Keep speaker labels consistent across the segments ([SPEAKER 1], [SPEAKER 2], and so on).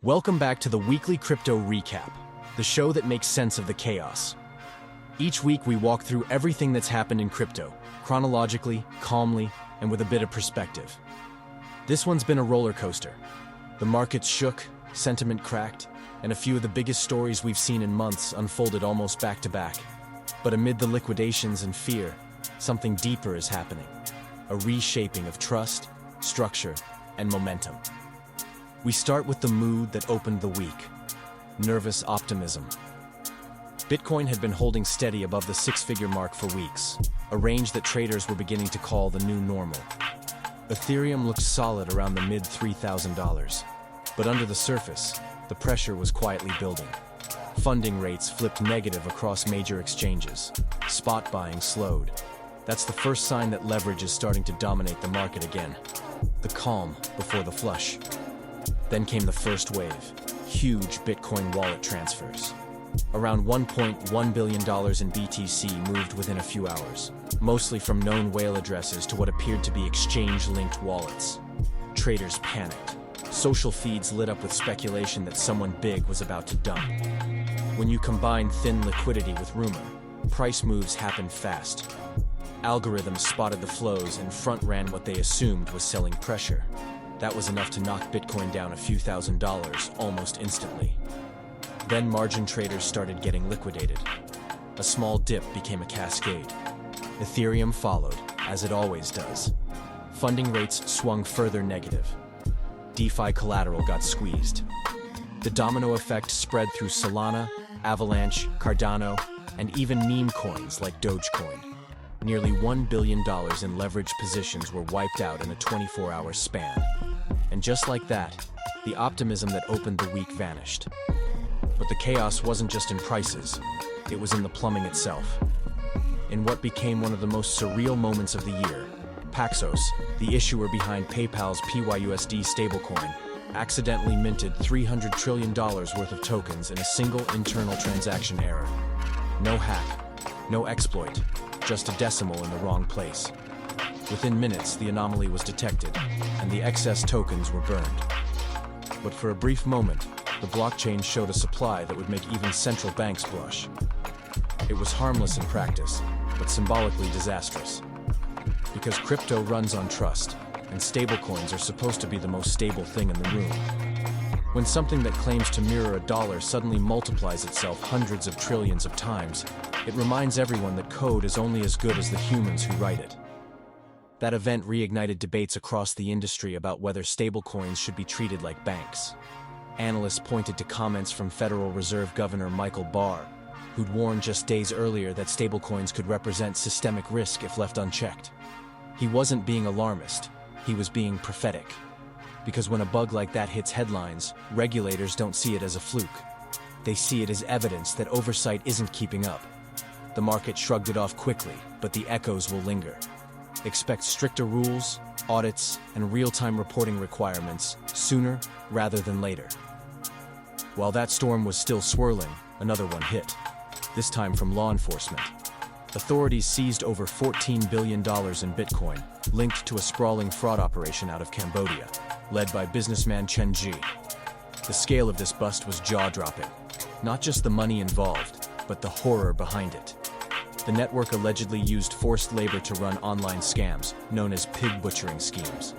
[SPEAKER 1] Welcome back to the Weekly Crypto Recap, the show that makes sense of the chaos. Each week we walk through everything that's happened in crypto, chronologically, calmly, and with a bit of perspective. This one's been a roller coaster. The markets shook, sentiment cracked, and a few of the biggest stories we've seen in months unfolded almost back to back. But amid the liquidations and fear, something deeper is happening. A reshaping of trust, structure, and momentum. We start with the mood that opened the week. Nervous optimism. Bitcoin had been holding steady above the six-figure mark for weeks, a range that traders were beginning to call the new normal. Ethereum looked solid around the mid-$3,000, but under the surface, the pressure was quietly building. Funding rates flipped negative across major exchanges. Spot buying slowed. That's the first sign that leverage is starting to dominate the market again. The calm before the flush. Then came the first wave, huge Bitcoin wallet transfers. Around $1.1 billion in BTC moved within a few hours, mostly from known whale addresses to what appeared to be exchange-linked wallets. Traders panicked. Social feeds lit up with speculation that someone big was about to dump. When you combine thin liquidity with rumor, price moves happen fast. Algorithms spotted the flows and front-ran what they assumed was selling pressure. That was enough to knock Bitcoin down a few $1,000s almost instantly. Then margin traders started getting liquidated. A small dip became a cascade. Ethereum followed, as it always does. Funding rates swung further negative. DeFi collateral got squeezed. The domino effect spread through Solana, Avalanche, Cardano, and even meme coins like Dogecoin. Nearly $1 billion in leveraged positions were wiped out in a 24-hour span. And just like that, the optimism that opened the week vanished. But the chaos wasn't just in prices, it was in the plumbing itself. In what became one of the most surreal moments of the year, Paxos, the issuer behind PayPal's PYUSD stablecoin, accidentally minted $300 trillion worth of tokens in a single internal transaction error. No hack, no exploit, just a decimal in the wrong place. Within minutes, the anomaly was detected, and the excess tokens were burned. But for a brief moment, the blockchain showed a supply that would make even central banks blush. It was harmless in practice, but symbolically disastrous. Because crypto runs on trust, and stablecoins are supposed to be the most stable thing in the room. When something that claims to mirror a dollar suddenly multiplies itself hundreds of trillions of times, it reminds everyone that code is only as good as the humans who write it. That event reignited debates across the industry about whether stablecoins should be treated like banks. Analysts pointed to comments from Federal Reserve Governor Michael Barr, who'd warned just days earlier that stablecoins could represent systemic risk if left unchecked. He wasn't being alarmist, he was being prophetic. Because when a bug like that hits headlines, regulators don't see it as a fluke. They see it as evidence that oversight isn't keeping up. The market shrugged it off quickly, but the echoes will linger. Expect stricter rules, audits, and real-time reporting requirements sooner rather than later. While that storm was still swirling, another one hit, this time from law enforcement. Authorities seized over $14 billion in Bitcoin, linked to a sprawling fraud operation out of Cambodia, led by businessman Chen Ji. The scale of this bust was jaw-dropping. Not just the money involved, but the horror behind it. The network allegedly used forced labor to run online scams, known as pig butchering schemes.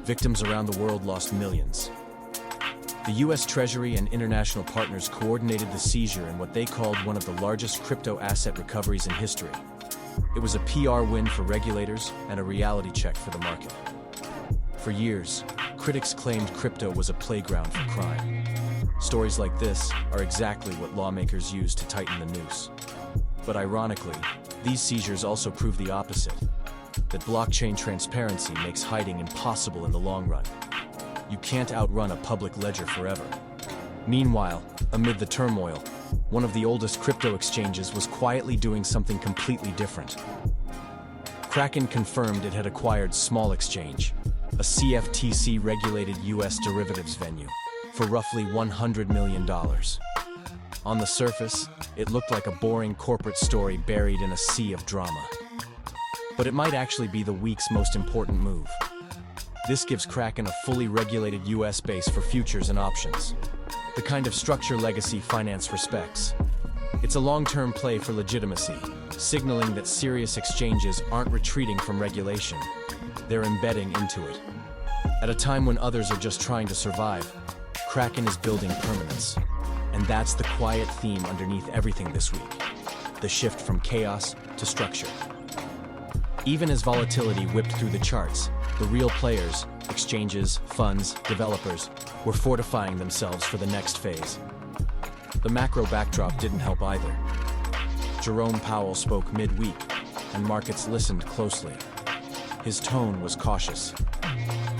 [SPEAKER 1] Victims around the world lost millions. The U.S. Treasury and international partners coordinated the seizure in what they called one of the largest crypto asset recoveries in history. It was a PR win for regulators and a reality check for the market. For years, critics claimed crypto was a playground for crime. Stories like this are exactly what lawmakers use to tighten the noose. But ironically, these seizures also prove the opposite, that blockchain transparency makes hiding impossible in the long run. You can't outrun a public ledger forever. Meanwhile, amid the turmoil, one of the oldest crypto exchanges was quietly doing something completely different. Kraken confirmed it had acquired Small Exchange, a CFTC-regulated U.S. derivatives venue, for roughly $100 million. On the surface, it looked like a boring corporate story buried in a sea of drama. But it might actually be the week's most important move. This gives Kraken a fully regulated US base for futures and options. the kind of structure legacy finance respects. It's a long-term play for legitimacy, signaling that serious exchanges aren't retreating from regulation. They're embedding into it. At a time when others are just trying to survive, Kraken is building permanence. And that's the quiet theme underneath everything this week. The shift from chaos to structure. Even as volatility whipped through the charts, the real players, exchanges, funds, developers, were fortifying themselves for the next phase. The macro backdrop didn't help either. Jerome Powell spoke mid-week, and markets listened closely. His tone was cautious.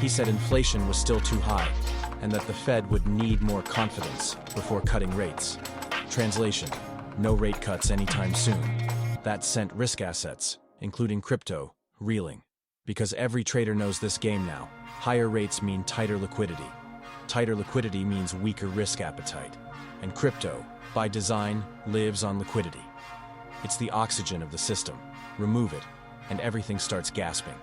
[SPEAKER 1] He said inflation was still too high, and that the Fed would need more confidence before cutting rates. Translation: no rate cuts anytime soon. That sent risk assets, including crypto, reeling. Because every trader knows this game now. Higher rates mean tighter liquidity. Tighter liquidity means weaker risk appetite. And crypto, by design, lives on liquidity. It's the oxygen of the system. Remove it, and everything starts gasping.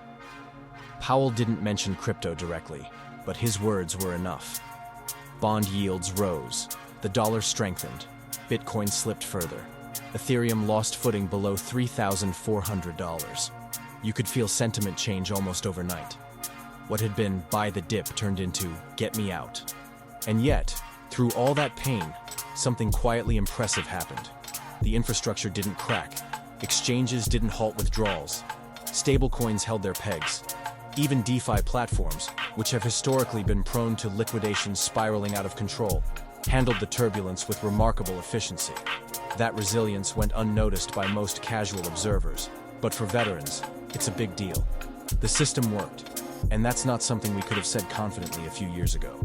[SPEAKER 1] Powell didn't mention crypto directly, but his words were enough. Bond yields rose, the dollar strengthened, Bitcoin slipped further, Ethereum lost footing below $3,400. You could feel sentiment change almost overnight. What had been buy the dip turned into get me out. And yet, through all that pain, something quietly impressive happened. The infrastructure didn't crack, exchanges didn't halt withdrawals, stablecoins held their pegs. Even DeFi platforms, which have historically been prone to liquidations spiraling out of control, handled the turbulence with remarkable efficiency. That resilience went unnoticed by most casual observers, but for veterans, it's a big deal. The system worked, and that's not something we could have said confidently a few years ago.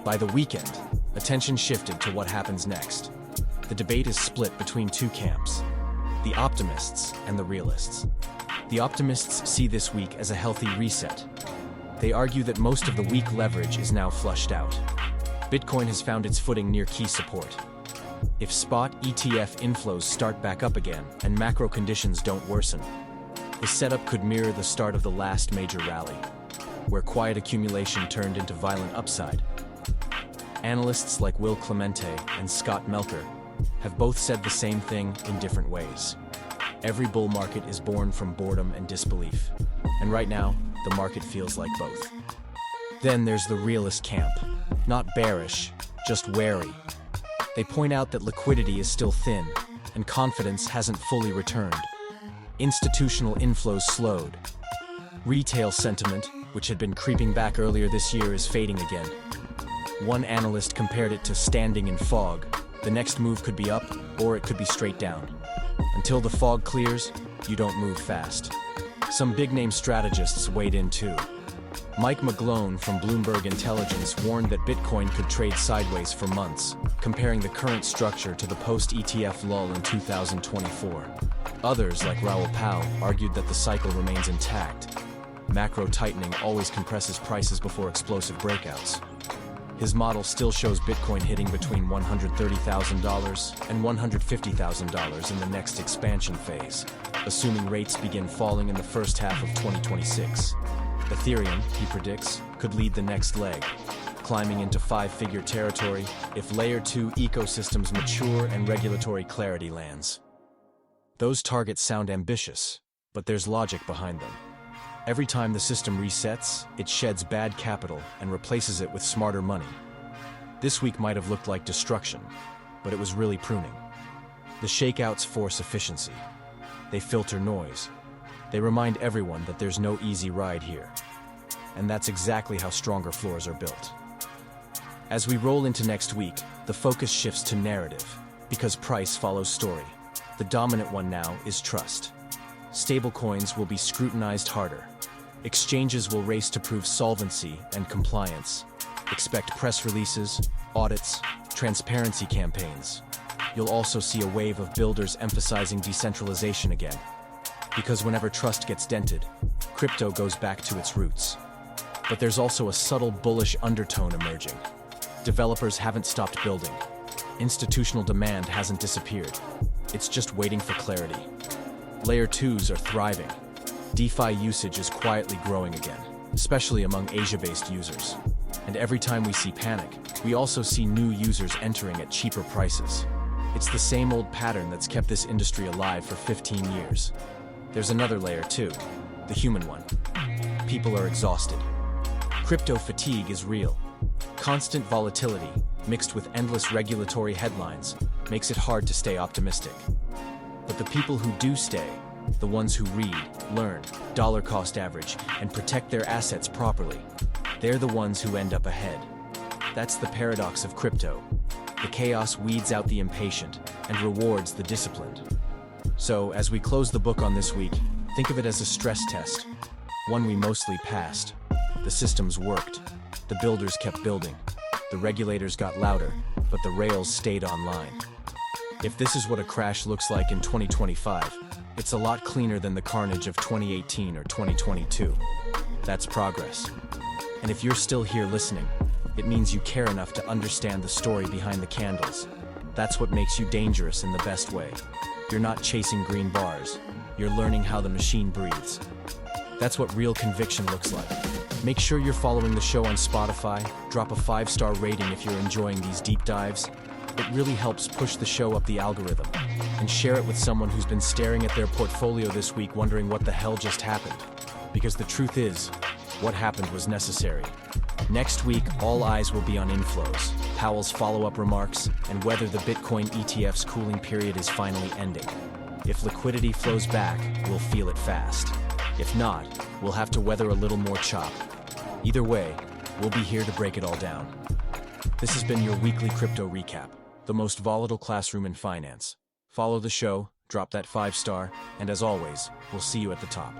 [SPEAKER 1] By the weekend, attention shifted to what happens next. The debate is split between two camps: the optimists and the realists. The optimists see this week as a healthy reset. They argue that most of the weak leverage is now flushed out. Bitcoin has found its footing near key support. If spot ETF inflows start back up again and macro conditions don't worsen, the setup could mirror the start of the last major rally, where quiet accumulation turned into violent upside. Analysts like Will Clemente and Scott Melker have both said the same thing in different ways. Every bull market is born from boredom and disbelief, and right now, the market feels like both. Then there's the realist camp, not bearish, just wary. They point out that liquidity is still thin, and confidence hasn't fully returned. Institutional inflows slowed. Retail sentiment, which had been creeping back earlier this year, is fading again. One analyst compared it to standing in fog. The next move could be up, or it could be straight down. Until the fog clears, you don't move fast. Some big-name strategists weighed in too. Mike McGlone from Bloomberg Intelligence warned that Bitcoin could trade sideways for months, comparing the current structure to the post-ETF lull in 2024. Others, like Raoul Pal, argued that the cycle remains intact. Macro tightening always compresses prices before explosive breakouts. His model still shows Bitcoin hitting between $130,000 and $150,000 in the next expansion phase, assuming rates begin falling in the first half of 2026. Ethereum, he predicts, could lead the next leg, climbing into five-figure territory if Layer 2 ecosystems mature and regulatory clarity lands. Those targets sound ambitious, but there's logic behind them. Every time the system resets, it sheds bad capital and replaces it with smarter money. This week might have looked like destruction, but it was really pruning. The shakeouts force efficiency. They filter noise. They remind everyone that there's no easy ride here. And that's exactly how stronger floors are built. As we roll into next week, the focus shifts to narrative, because price follows story. The dominant one now is trust. Stablecoins will be scrutinized harder. Exchanges will race to prove solvency and compliance. Expect press releases, audits, transparency campaigns. You'll also see a wave of builders emphasizing decentralization again. Because whenever trust gets dented, crypto goes back to its roots. But there's also a subtle bullish undertone emerging. Developers haven't stopped building. Institutional demand hasn't disappeared. It's just waiting for clarity. Layer 2s are thriving. DeFi usage is quietly growing again, especially among Asia-based users. And every time we see panic, we also see new users entering at cheaper prices. It's the same old pattern that's kept this industry alive for 15 years. There's another layer too, the human one. People are exhausted. Crypto fatigue is real. Constant volatility, mixed with endless regulatory headlines, makes it hard to stay optimistic. But the people who do stay, the ones who read, learn, dollar cost average, and protect their assets properly, they're the ones who end up ahead. That's the paradox of crypto. The chaos weeds out the impatient and rewards the disciplined. So, as we close the book on this week, think of it as a stress test, one we mostly passed. The systems worked. The builders kept building. The regulators got louder, but the rails stayed online. If this is what a crash looks like in 2025, it's a lot cleaner than the carnage of 2018 or 2022. That's progress. And if you're still here listening, it means you care enough to understand the story behind the candles. That's what makes you dangerous in the best way. You're not chasing green bars. You're learning how the machine breathes. That's what real conviction looks like. Make sure you're following the show on Spotify. Drop a 5-star rating if you're enjoying these deep dives. It really helps push the show up the algorithm. And share it with someone who's been staring at their portfolio this week wondering what the hell just happened. Because the truth is, what happened was necessary. Next week, all eyes will be on inflows, Powell's follow-up remarks, and whether the Bitcoin ETF's cooling period is finally ending. If liquidity flows back, we'll feel it fast. If not, we'll have to weather a little more chop. Either way, we'll be here to break it all down. This has been your weekly crypto recap, the most volatile classroom in finance. Follow the show, drop that 5-star, and as always, we'll see you at the top.